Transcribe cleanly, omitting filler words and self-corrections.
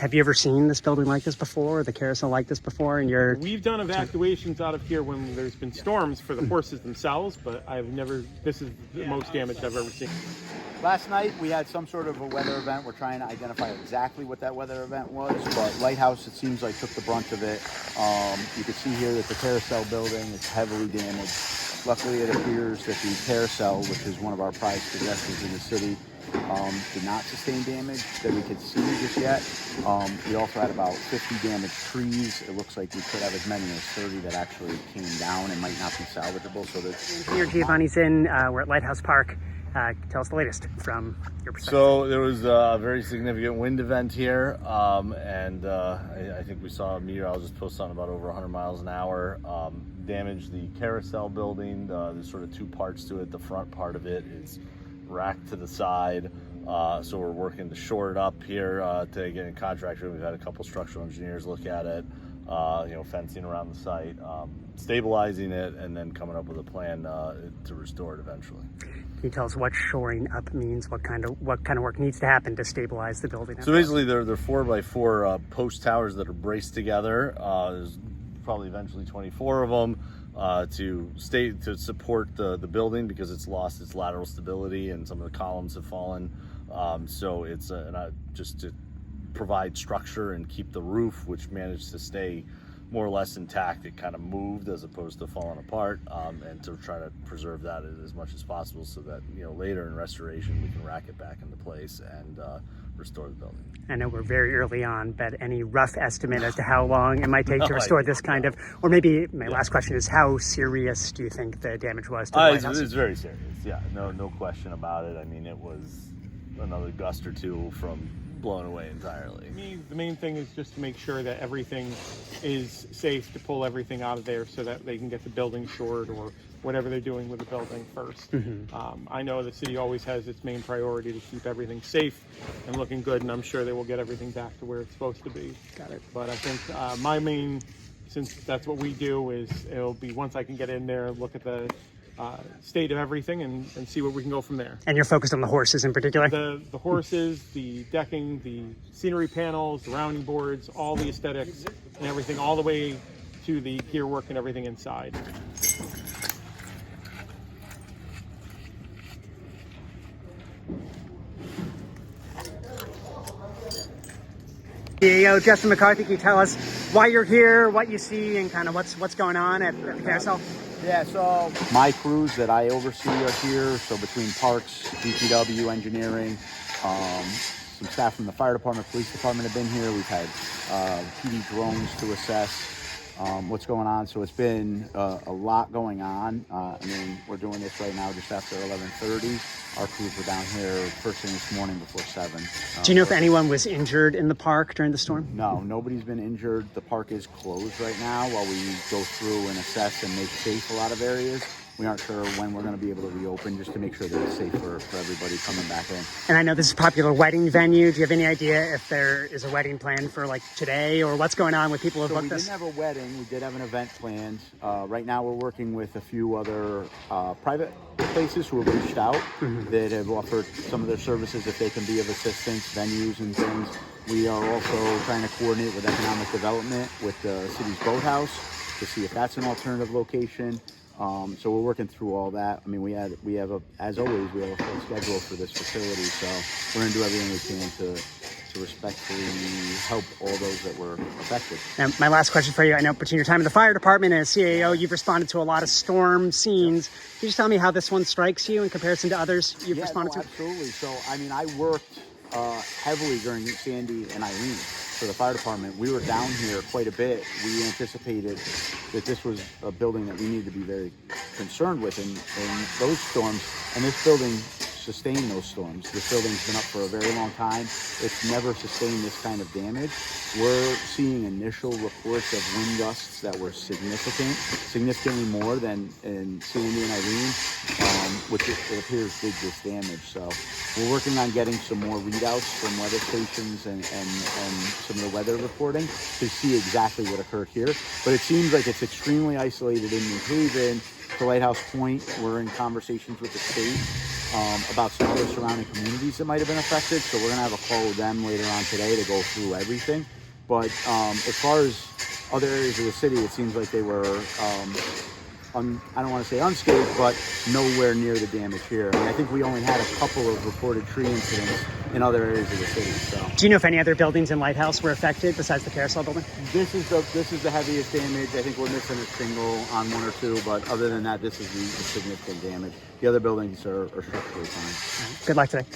Have you ever seen this building like this before, the carousel like this before? And we've done evacuations out of here when there's been storms for the horses themselves, but this is the most damage I've ever seen. Last night we had some sort of a weather event. We're trying to identify exactly what that weather event was, but Lighthouse, it seems like, took the brunt of it. You can see here that the carousel building is heavily damaged. Luckily, it appears that the carousel, which is one of our prized possessions in the city, did not sustain damage that we could see just yet. We also had about 50 damaged trees. It looks like we could have as many as 30 that actually came down and might not be salvageable. So Engineer Giovanni's in. We're at Lighthouse Park. Tell us the latest from your perspective. So there was a very significant wind event here, and I think we saw a meteorologist post on about over 100 miles an hour. Damaged the carousel building. There's sort of two parts to it. The front part of it is racked to the side, so we're working to shore it up here to get in contractor. We've had a couple structural engineers look at it, fencing around the site, stabilizing it, and then coming up with a plan to restore it eventually. Can you tell us what shoring up means? What kind of work needs to happen to stabilize the building? So basically, they're 4x4 post towers that are braced together. There's probably eventually 24 of them to support the building, because it's lost its lateral stability and some of the columns have fallen. So it's just to provide structure and keep the roof, which managed to stay more or less intact. It kind of moved as opposed to falling apart, and to try to preserve that as much as possible, so that later in restoration we can rack it back into place and restore the building. I know we're very early on, but any rough estimate as to how long it might take to restore this kind of, or maybe my last question is, how serious do you think the damage was to the Lighthouse? It's very serious. Yeah, no question about it. I mean, it was another gust or two from blown away entirely. The main thing is just to make sure that everything is safe, to pull everything out of there so that they can get the building shored or whatever they're doing with the building first. I know the city always has its main priority to keep everything safe and looking good, and I'm sure they will get everything back to where it's supposed to be. Got it. But I think my main, since that's what we do, is it'll be once I can get in there, look at the state of everything and see where we can go from there. And you're focused on the horses in particular? The horses, the decking, the scenery panels, the rounding boards, all the aesthetics and everything, all the way to the gear work and everything inside. CEO Justin McCarthy, can you tell us why you're here, what you see, and kind of what's going on at the carousel? Yeah, so my crews that I oversee are here. So between parks, DPW, engineering, some staff from the fire department, police department have been here. We've had PD drones to assess what's going on. So it's been a lot going on. We're doing this right now just after 11:30. Our crews were down here first thing this morning before 7. Do you know if anyone was injured in the park during the storm? No, nobody's been injured. The park is closed right now while we go through and assess and make safe a lot of areas. We aren't sure when we're going to be able to reopen, just to make sure that it's safe for everybody coming back in. And I know this is a popular wedding venue. Do you have any idea if there is a wedding planned for today, or what's going on with people who booked this? We didn't have a wedding. We did have an event planned. Right now we're working with a few other private places who have reached out that have offered some of their services if they can be of assistance, venues and things. We are also trying to coordinate with economic development with the city's boathouse to see if that's an alternative location. So we're working through all that. As always, we have a full schedule for this facility, so we're going to do everything we can to respectfully help all those that were affected. And my last question for you, I know between your time in the fire department and as CAO, you've responded to a lot of storm scenes. Can you just tell me how this one strikes you in comparison to others you've responded to? Absolutely. So, I worked heavily during Sandy and Irene. For the fire department, we were down here quite a bit. We anticipated that this was a building that we needed to be very concerned with in those storms, and this building sustained those storms. This building's been up for a very long time. It's never sustained this kind of damage. We're seeing initial reports of wind gusts that were significantly more than in Sandy and Irene, which it appears did this damage. So we're working on getting some more readouts from weather stations and some of the weather reporting to see exactly what occurred here. But it seems like it's extremely isolated in New Haven, to Lighthouse Point. We're in conversations with the state about some other surrounding communities that might have been affected. So we're gonna have a call with them later on today to go through everything. But as far as other areas of the city, it seems like they were, I don't want to say unscathed, but nowhere near the damage here. I mean, I think we only had a couple of reported tree incidents in other areas of the city. So, Do you know if any other buildings in Lighthouse were affected besides the carousel building? this is the heaviest damage. I think we're missing a shingle on one or two, but other than that, this is the significant damage. The other buildings are structurally fine. Good luck today.